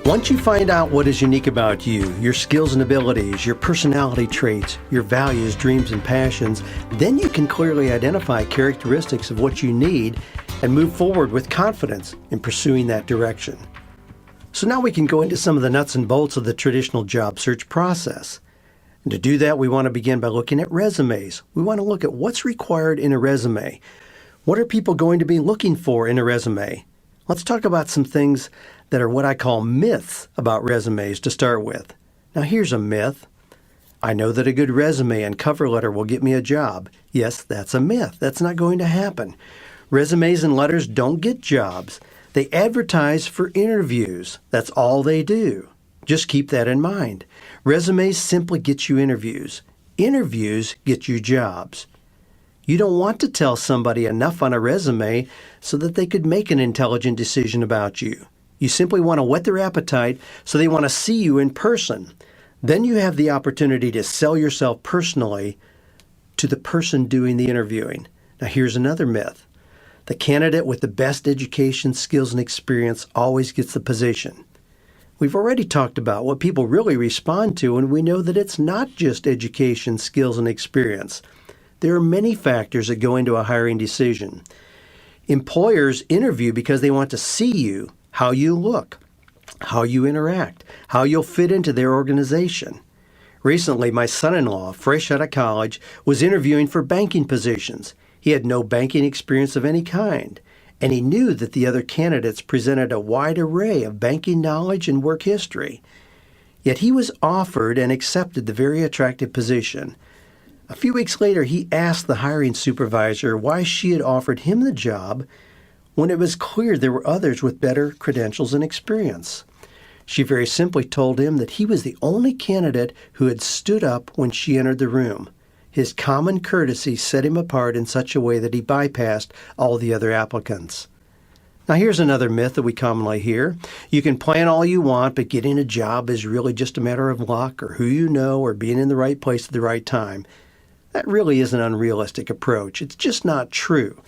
Once you find out what is unique about you, your skills and abilities, your personality traits, your values, dreams, and passions, then you can clearly identify characteristics of what you need and move forward with confidence in pursuing that direction. So now we can go into some of the nuts and bolts of the traditional job search process. And to do that, we want to begin by looking at resumes. We want to look at what's required in a resume. What are people going to be looking for in a resume? Let's talk about some things that are what I call myths about resumes to start with. Now here's a myth. I know that a good resume and cover letter will get me a job. Yes, that's a myth. That's not going to happen. Resumes and letters don't get jobs. They advertise for interviews. That's all they do. Just keep that in mind. Resumes simply get you interviews. Interviews get you jobs. You don't want to tell somebody enough on a resume so that they could make an intelligent decision about you. You simply want to whet their appetite so they want to see you in person. Then you have the opportunity to sell yourself personally to the person doing the interviewing. Now here's another myth. The candidate with the best education, skills, and experience always gets the position. We've already talked about what people really respond to, and we know that it's not just education, skills, and experience. There are many factors that go into a hiring decision. Employers interview because they want to see you, how you look, how you interact, how you'll fit into their organization. Recently, my son-in-law, fresh out of college, was interviewing for banking positions. He had no banking experience of any kind, and he knew that the other candidates presented a wide array of banking knowledge and work history. Yet he was offered and accepted the very attractive position. A few weeks later, he asked the hiring supervisor why she had offered him the job when it was clear there were others with better credentials and experience. She very simply told him that he was the only candidate who had stood up when she entered the room. His common courtesy set him apart in such a way that he bypassed all the other applicants. Now here's another myth that we commonly hear. You can plan all you want, but getting a job is really just a matter of luck or who you know or being in the right place at the right time. That really is an unrealistic approach. It's just not true.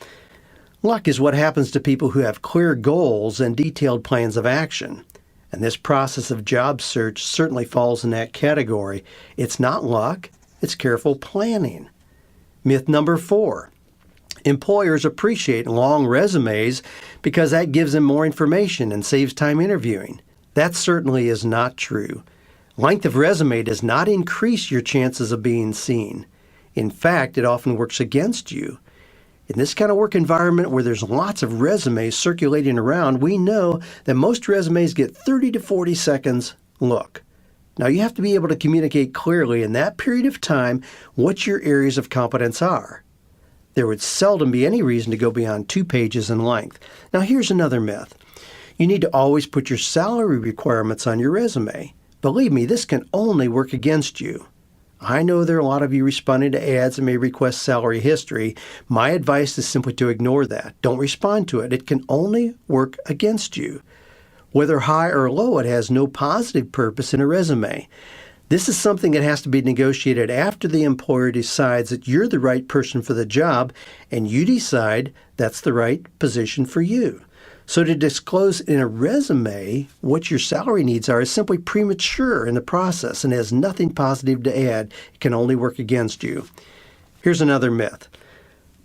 Luck is what happens to people who have clear goals and detailed plans of action. And this process of job search certainly falls in that category. It's not luck, it's careful planning. Myth number 4. Employers appreciate long resumes because that gives them more information and saves time interviewing. That certainly is not true. Length of resume does not increase your chances of being seen. In fact, it often works against you. In this kind of work environment where there's lots of resumes circulating around, we know that most resumes get 30 to 40 seconds look. Now you have to be able to communicate clearly in that period of time what your areas of competence are. There would seldom be any reason to go beyond 2 pages in length. Now here's another myth. You need to always put your salary requirements on your resume. Believe me, this can only work against you. I know there are a lot of you responding to ads and may request salary history. My advice is simply to ignore that. Don't respond to it. It can only work against you. Whether high or low, it has no positive purpose in a resume. This is something that has to be negotiated after the employer decides that you're the right person for the job and you decide that's the right position for you. So to disclose in a resume what your salary needs are is simply premature in the process and has nothing positive to add. It can only work against you. Here's another myth.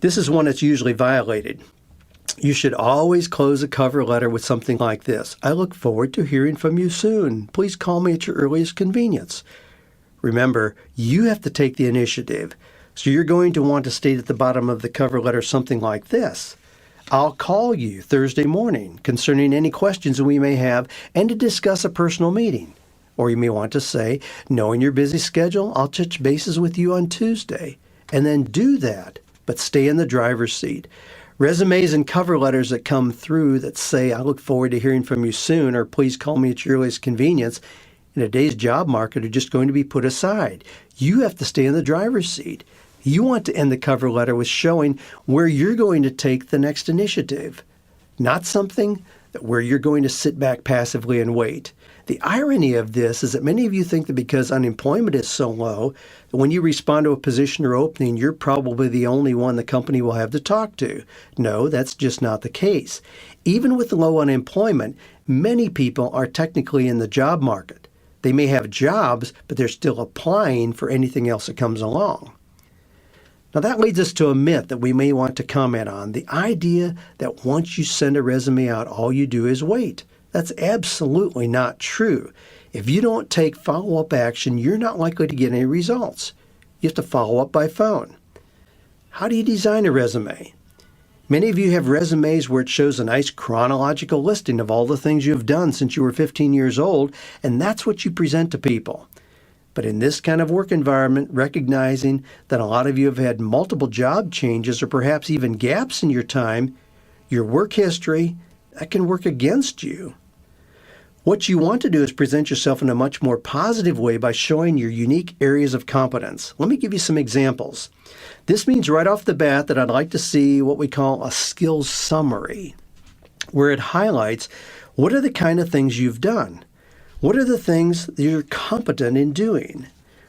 This is one that's usually violated. You should always close a cover letter with something like this. I look forward to hearing from you soon. Please call me at your earliest convenience. Remember, you have to take the initiative. So you're going to want to state at the bottom of the cover letter something like this. I'll call you Thursday morning concerning any questions we may have and to discuss a personal meeting. Or you may want to say, knowing your busy schedule, I'll touch bases with you on Tuesday. And then do that, but stay in the driver's seat. Resumes and cover letters that come through that say, I look forward to hearing from you soon, or please call me at your earliest convenience, in today's job market are just going to be put aside. You have to stay in the driver's seat. You want to end the cover letter with showing where you're going to take the next initiative, not something where you're going to sit back passively and wait. The irony of this is that many of you think that because unemployment is so low, that when you respond to a position or opening, you're probably the only one the company will have to talk to. No, that's just not the case. Even with low unemployment, many people are technically in the job market. They may have jobs, but they're still applying for anything else that comes along. Now that leads us to a myth that we may want to comment on, the idea that once you send a resume out, all you do is wait. That's absolutely not true. If you don't take follow-up action, you're not likely to get any results. You have to follow up by phone. How do you design a resume? Many of you have resumes where it shows a nice chronological listing of all the things you have done since you were 15 years old, and that's what you present to people. But in this kind of work environment, recognizing that a lot of you have had multiple job changes or perhaps even gaps in your time, your work history, that can work against you. What you want to do is present yourself in a much more positive way by showing your unique areas of competence. Let me give you some examples. This means right off the bat that I'd like to see what we call a skills summary, where it highlights what are the kind of things you've done. What are the things that you're competent in doing?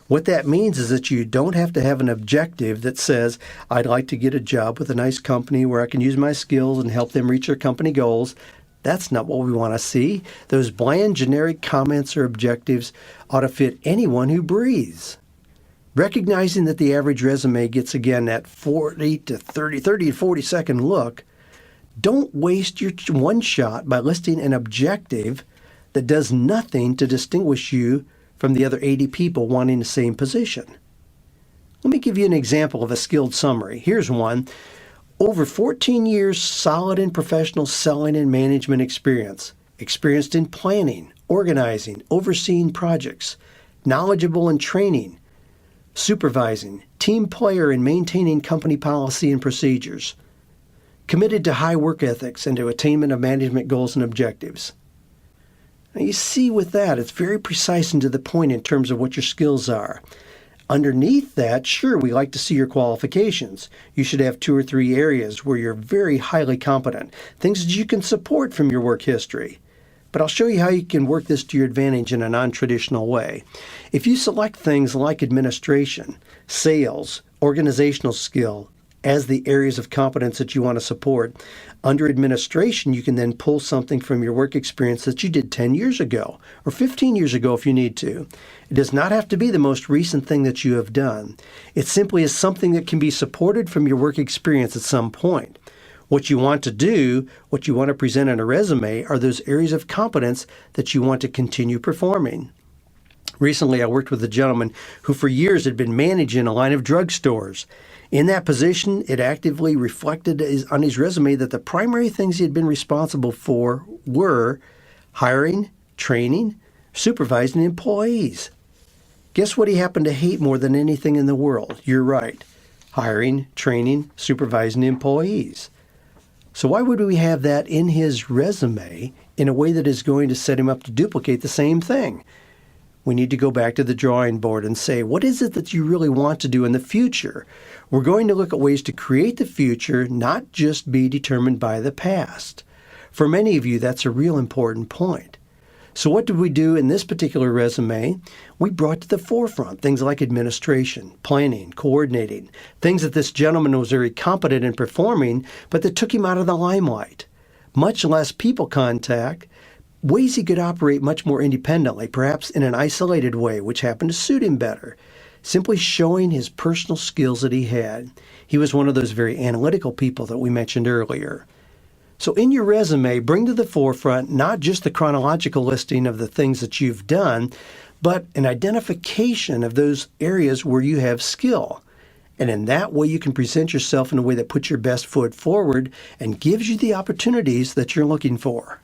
What that means is that you don't have to have an objective that says, I'd like to get a job with a nice company where I can use my skills and help them reach their company goals. That's not what we want to see. Those bland, generic comments or objectives ought to fit anyone who breathes. Recognizing that the average resume gets, again, that 30 to 40 second look, don't waste your one shot by listing an objective that does nothing to distinguish you from the other 80 people wanting the same position. Let me give you an example of a skilled summary. Here's one. Over 14 years solid and professional selling and management experience. Experienced in planning, organizing, overseeing projects. Knowledgeable in training, supervising, team player in maintaining company policy and procedures. Committed to high work ethics and to attainment of management goals and objectives. Now you see with that, it's very precise and to the point in terms of what your skills are. Underneath that, sure, we like to see your qualifications. You should have 2 or 3 areas where you're very highly competent, things that you can support from your work history. But I'll show you how you can work this to your advantage in a non-traditional way. If you select things like administration, sales, organizational skill, as the areas of competence that you want to support, under administration, you can then pull something from your work experience that you did 10 years ago or 15 years ago if you need to. It does not have to be the most recent thing that you have done. It simply is something that can be supported from your work experience at some point. What you want to do, what you want to present in a resume, are those areas of competence that you want to continue performing. Recently, I worked with a gentleman who for years had been managing a line of drugstores. In that position, it actively reflected on his resume that the primary things he had been responsible for were hiring, training, supervising employees. Guess what he happened to hate more than anything in the world? You're right. Hiring, training, supervising employees. So why would we have that in his resume in a way that is going to set him up to duplicate the same thing? We need to go back to the drawing board and say, what is it that you really want to do in the future? We're going to look at ways to create the future, not just be determined by the past. For many of you, that's a real important point. So what did we do in this particular resume? We brought to the forefront things like administration, planning, coordinating, things that this gentleman was very competent in performing, but that took him out of the limelight. Much less people contact, ways he could operate much more independently, perhaps in an isolated way, which happened to suit him better. Simply showing his personal skills that he had. He was one of those very analytical people that we mentioned earlier. So in your resume, bring to the forefront not just the chronological listing of the things that you've done, but an identification of those areas where you have skill. And in that way, you can present yourself in a way that puts your best foot forward and gives you the opportunities that you're looking for.